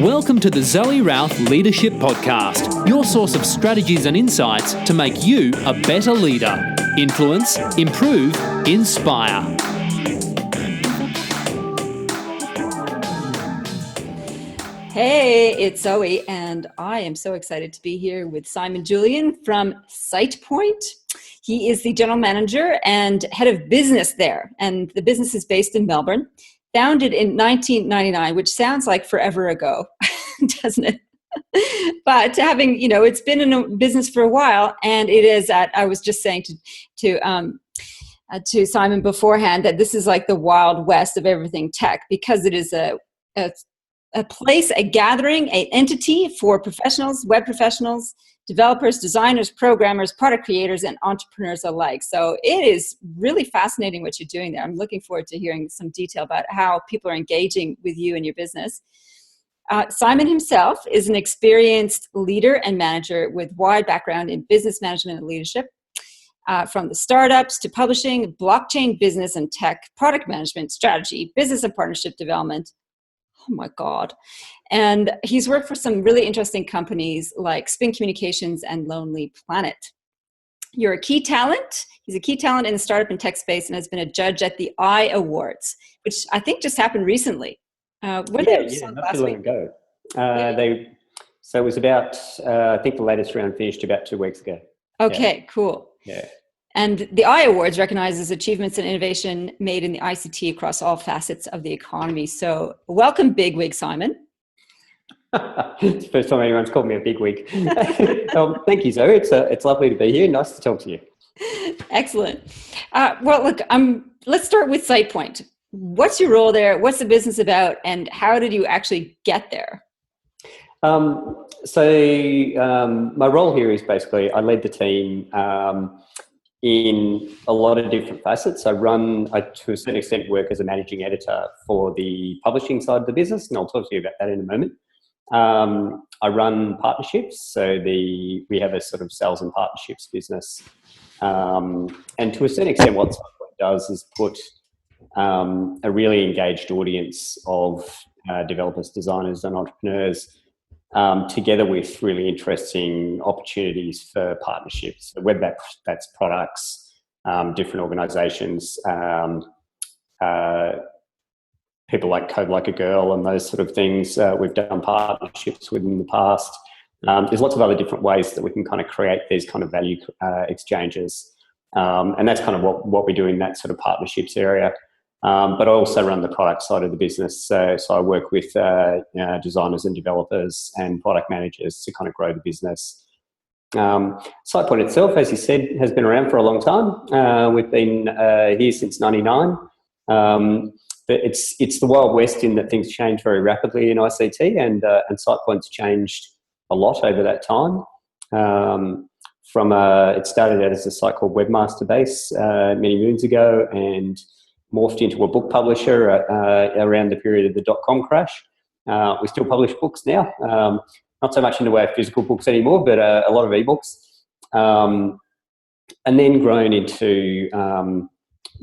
Welcome to the Zoe Routh Leadership Podcast, your source of strategies and insights to make you a better leader. Influence, improve, inspire. Hey, it's Zoe, and I am so excited to be here with Simon Julian from SitePoint. He is the general manager and head of business there, and the business is based in Melbourne. Founded in 1999, which sounds like forever ago, doesn't it? But having, it's been in a business for a while, and it is I was just saying to Simon beforehand that this is like the Wild West of everything tech, because it is a place, a gathering, an entity for professionals, web professionals, developers, designers, programmers, product creators, and entrepreneurs alike. So it is really fascinating what you're doing there. I'm looking forward to hearing some detail about how people are engaging with you and your business. Simon himself is an experienced leader and manager with wide background in business management and leadership, from the startups to publishing, blockchain business and tech, product management, strategy, business and partnership development. Oh my God. And he's worked for some really interesting companies like Spin Communications and Lonely Planet. You're a key talent. He's a key talent in the startup and tech space and has been a judge at the IAwards, which I think just happened recently. Not too long ago. So it was about, I think the latest round finished about 2 weeks ago. Okay, cool. Yeah. And the IAwards recognizes achievements and innovation made in the ICT across all facets of the economy. So welcome, bigwig Simon. It's the first time anyone's called me a bigwig. Thank you, Zoe. It's lovely to be here. Nice to talk to you. Excellent. Well, look, let's start with SitePoint. What's your role there? What's the business about? And how did you actually get there? My role here is basically I lead the team in a lot of different facets. I to a certain extent, work as a managing editor for the publishing side of the business, and I'll talk to you about that in a moment. I run partnerships, so we have a sort of sales and partnerships business. And to a certain extent, what SitePoint does is put a really engaged audience of developers, designers, and entrepreneurs together with really interesting opportunities for partnerships. So whether that's products, different organisations, people like Code Like a Girl and those sort of things. We've done partnerships with in the past. There's lots of other different ways that we can kind of create these kind of value exchanges. And that's kind of what we do in that sort of partnerships area. But I also run the product side of the business. So I work with designers and developers and product managers to kind of grow the business. SitePoint itself, as you said, has been around for a long time. We've been here since '99. But it's the Wild West in that things change very rapidly in ICT, and SitePoint's changed a lot over that time. It started out as a site called Webmaster Base many moons ago, and morphed into a book publisher around the period of the dot-com crash. We still publish books now, not so much in the way of physical books anymore, but a lot of ebooks. And then grown into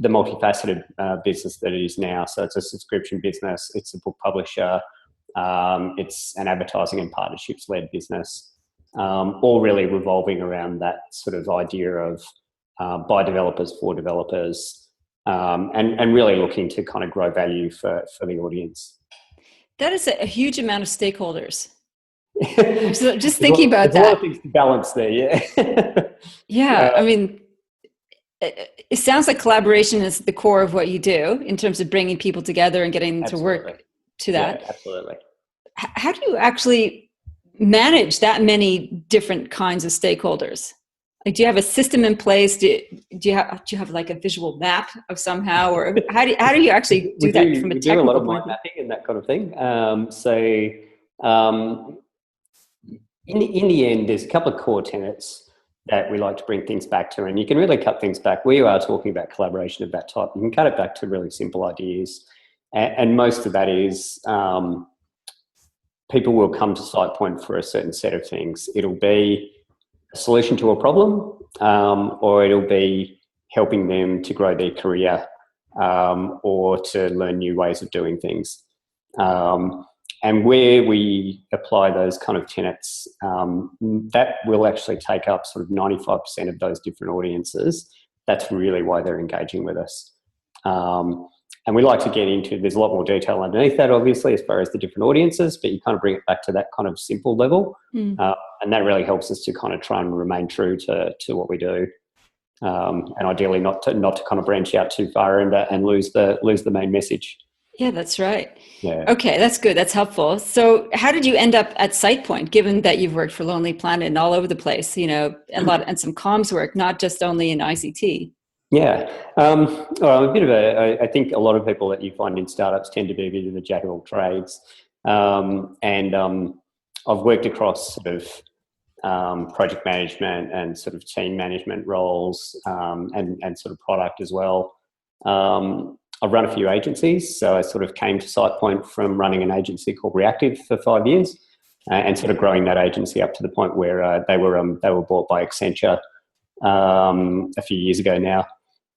the multifaceted business that it is now. So it's a subscription business, it's a book publisher, it's an advertising and partnerships-led business, all really revolving around that sort of idea of by developers for developers, and really looking to kind of grow value for the audience. That is a huge amount of stakeholders. So just thinking about that. There's a lot of things to balance there, yeah. Yeah, I mean, it sounds like collaboration is the core of what you do in terms of bringing people together and getting them to work to that. Yeah, absolutely. How do you actually manage that many different kinds of stakeholders? Like, do you have a system in place? Do you have like a visual map of somehow, or how do you actually do that from a technical point? We do a lot of mind mapping and that kind of thing. In the end, there's a couple of core tenets that we like to bring things back to, and you can really cut things back. We are talking about collaboration of that type. You can cut it back to really simple ideas, and most of that is people will come to SitePoint for a certain set of things. It'll be a solution to a problem, or it'll be helping them to grow their career, or to learn new ways of doing things. and where we apply those kind of tenets, that will actually take up sort of 95% of those different audiences. That's really why they're engaging with us. And we like to get into, there's a lot more detail underneath that, obviously, as far as the different audiences, but you kind of bring it back to that kind of simple level. And that really helps us to kind of try and remain true to what we do. And ideally not to kind of branch out too far and lose the main message. Yeah, that's right. Yeah. Okay, that's good. That's helpful. So how did you end up at SitePoint, given that you've worked for Lonely Planet and all over the place, you know, and some comms work, not just only in ICT? Yeah. Well, I think a lot of people that you find in startups tend to be a bit of the jack of all trades. I've worked across sort of project management and sort of team management roles, and sort of product as well. I've run a few agencies, so I sort of came to SitePoint from running an agency called Reactive for 5 years, and sort of growing that agency up to the point where they were bought by Accenture a few years ago now.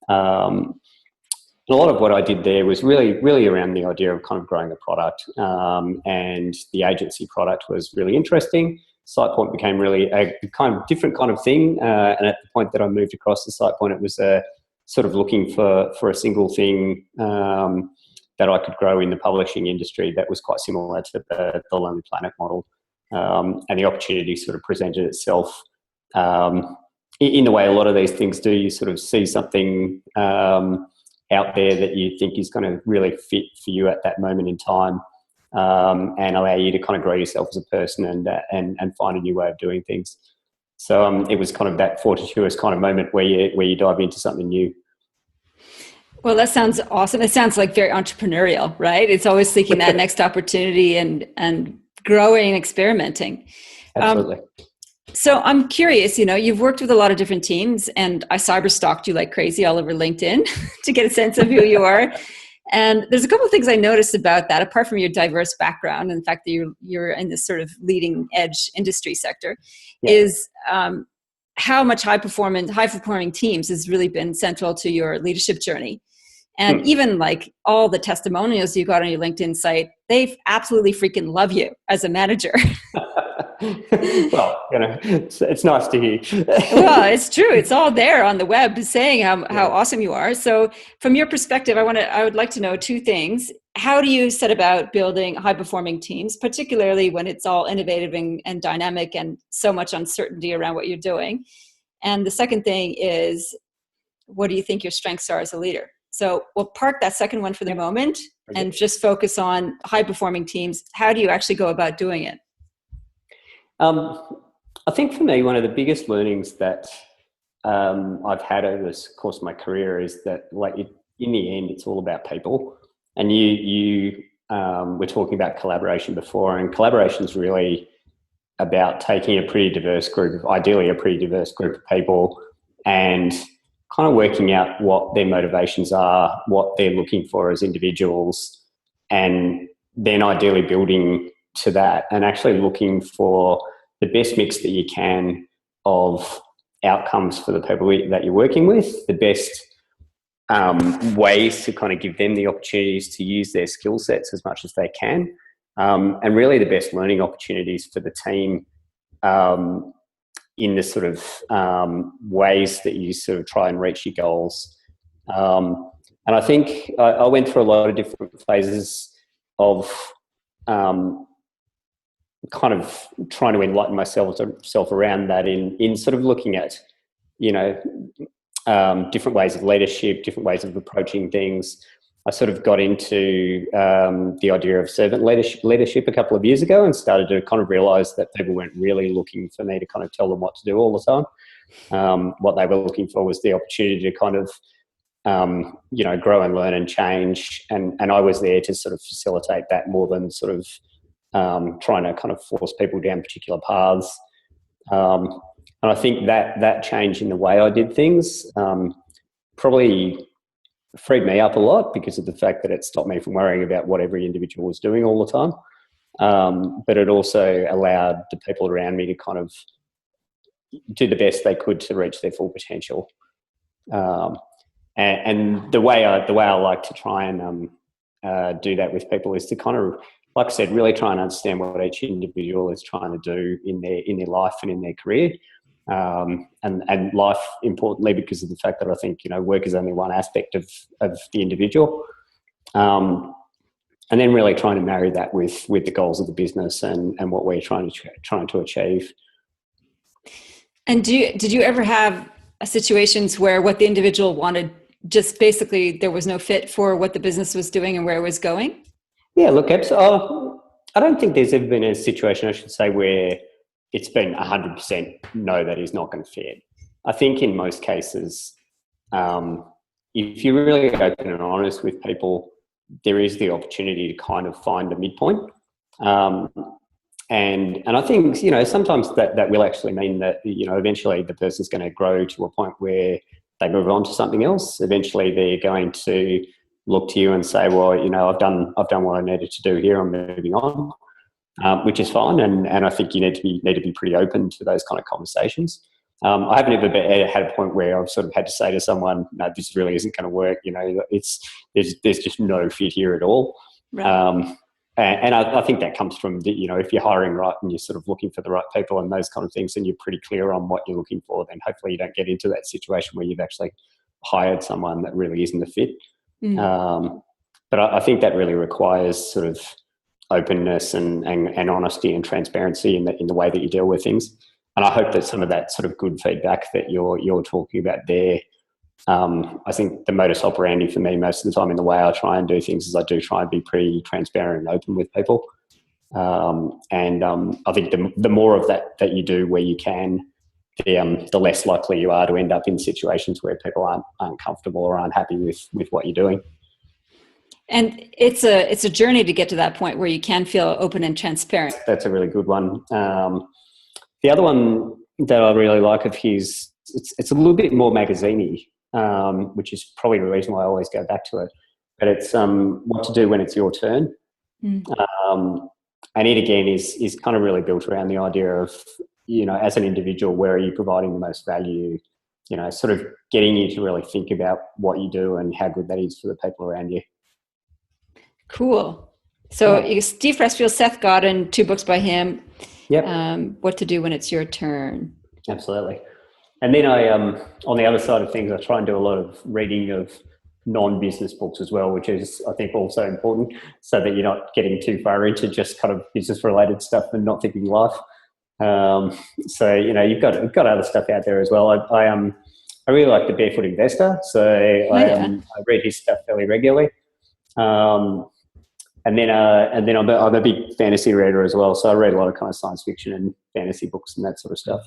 A lot of what I did there was really around the idea of kind of growing a product, and the agency product was really interesting. SitePoint became really a kind of different kind of thing, and at the point that I moved across to SitePoint, it was sort of looking for a single thing that I could grow in the publishing industry that was quite similar to the Lonely Planet model, and the opportunity sort of presented itself in the way a lot of these things do. You sort of see something out there that you think is going to really fit for you at that moment in time, and allow you to kind of grow yourself as a person and find a new way of doing things. So it was kind of that fortuitous kind of moment where you dive into something new. Well, that sounds awesome. It sounds like very entrepreneurial, right? It's always seeking that next opportunity and growing and experimenting. Absolutely. So I'm curious, you know, you've worked with a lot of different teams, and I cyber stalked you like crazy all over LinkedIn to get a sense of who you are. And there's a couple of things I noticed about that, apart from your diverse background and the fact that you're in this sort of leading edge industry sector, is how much high performing teams has really been central to your leadership journey. And even like all the testimonials you got on your LinkedIn site, they absolutely freaking love you as a manager. Well, you know, it's nice to hear. Well, it's true. It's all there on the web saying how awesome you are. So from your perspective, I would like to know two things. How do you set about building high performing teams, particularly when it's all innovative and dynamic and so much uncertainty around what you're doing? And the second thing is, what do you think your strengths are as a leader? So we'll park that second one for the moment and just focus on high performing teams. How do you actually go about doing it? I think for me, one of the biggest learnings that I've had over the course of my career is that, like, in the end, it's all about people. And you were talking about collaboration before, and collaboration is really about taking a pretty diverse group of people, and kind of working out what their motivations are, what they're looking for as individuals, and then ideally building to that and actually looking for the best mix that you can of outcomes for the people that you're working with, the best ways to kind of give them the opportunities to use their skill sets as much as they can, and really the best learning opportunities for the team in the sort of ways that you sort of try and reach your goals. And I think I went through a lot of different phases of kind of trying to enlighten myself around that in sort of looking at, you know, different ways of leadership, different ways of approaching things. I sort of got into the idea of servant leadership a couple of years ago, and started to kind of realise that people weren't really looking for me to kind of tell them what to do all the time. What they were looking for was the opportunity to kind of, you know, grow and learn and change. And I was there to sort of facilitate that more than sort of trying to kind of force people down particular paths. And I think that change in the way I did things probably freed me up a lot, because of the fact that it stopped me from worrying about what every individual was doing all the time. But it also allowed the people around me to kind of do the best they could to reach their full potential. And the way I like to try and do that with people is to kind of like I said, really try and understand what each individual is trying to do in their life and in their career. And life, importantly, because of the fact that I think, work is only one aspect of the individual. And then really trying to marry that with the goals of the business and what we're trying to achieve. And did you ever have situations where what the individual wanted, just basically there was no fit for what the business was doing and where it was going? Yeah, look, I don't think there's ever been a situation, I should say, where it's been 100% no, that is not going to fit. I think in most cases, if you're really open and honest with people, there is the opportunity to kind of find a midpoint. And I think, sometimes that will actually mean that, eventually the person's going to grow to a point where they move on to something else. Eventually they're going to look to you and say, well, I've done what I needed to do here, I'm moving on, which is fine. And I think you need to be pretty open to those kind of conversations. I haven't ever had a point where I've sort of had to say to someone, no, this really isn't going to work. There's just no fit here at all. Right. And I think that comes from if you're hiring right and you're sort of looking for the right people and those kind of things, and you're pretty clear on what you're looking for, then hopefully you don't get into that situation where you've actually hired someone that really isn't a fit. But I think that really requires sort of openness and honesty and transparency in the way that you deal with things. And I hope that some of that sort of good feedback that you're talking about there, I think the modus operandi for me most of the time in the way I try and do things is I do try and be pretty transparent and open with people. I think the more of that you do where you can, the less likely you are to end up in situations where people aren't comfortable or aren't happy with what you're doing. And it's a journey to get to that point where you can feel open and transparent. That's a really good one. The other one that I really like of his, it's a little bit more magazine-y, which is probably the reason why I always go back to it. But it's what to do when it's your turn. And it again is kind of really built around the idea of, as an individual, where are you providing the most value? Sort of getting you to really think about what you do and how good that is for the people around you. Cool. So Steve Pressfield, Seth Godin, 2 books by him. Yep. What to do when it's your turn. Absolutely. And then I, on the other side of things, I try and do a lot of reading of non-business books as well, which is, I think, also important, so that you're not getting too far into just kind of business-related stuff and not thinking life. So you've got other stuff out there as well. I really like The Barefoot Investor, so I read his stuff fairly regularly. And then I'm a big fantasy reader as well, so I read a lot of kind of science fiction and fantasy books and that sort of stuff.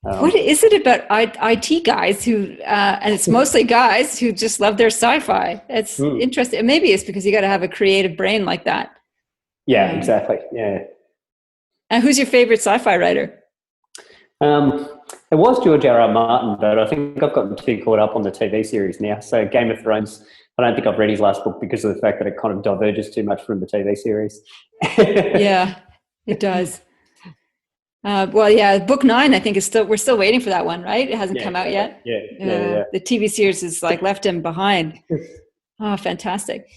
What is it about IT guys who, and it's mostly guys who just love their sci-fi? It's interesting. Maybe it's because you got to have a creative brain like that. Yeah, exactly. Yeah. And who's your favorite sci-fi writer? It was George R.R. Martin, but I think I've gotten too caught up on the TV series now. So Game of Thrones, I don't think I've read his last book because of the fact that it kind of diverges too much from the TV series. Yeah, it does. Book 9, I think we're still waiting for that one, right? It hasn't come out yet. Yeah. The TV series is left him behind. Oh, fantastic.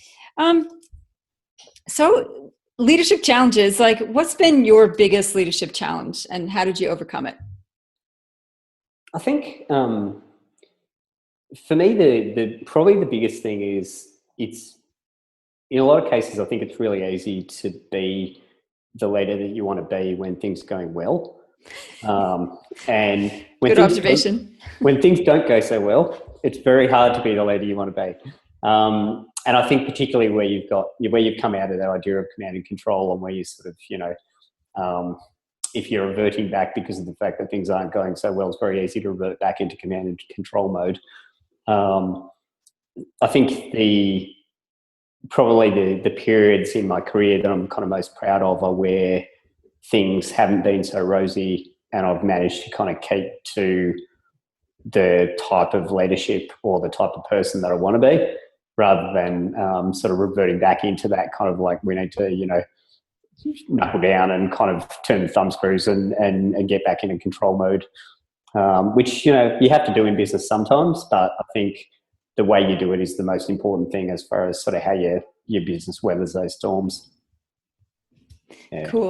So leadership challenges, what's been your biggest leadership challenge and how did you overcome it? I think for me, probably the biggest thing is it's, in a lot of cases, I think it's really easy to be the leader that you want to be when things are going well. And when good observation. When things don't go so well, it's very hard to be the leader you want to be. And I think particularly where you've come out of that idea of command and control, and where you sort of, if you're reverting back because of the fact that things aren't going so well, it's very easy to revert back into command and control mode. I think probably the periods in my career that I'm kind of most proud of are where things haven't been so rosy and I've managed to kind of keep to the type of leadership or the type of person that I want to be, rather than sort of reverting back into that kind of we need to, knuckle down and kind of turn the thumb screws and get back into control mode, which, you have to do in business sometimes, but I think the way you do it is the most important thing as far as sort of how your business weathers those storms. Yeah. Cool.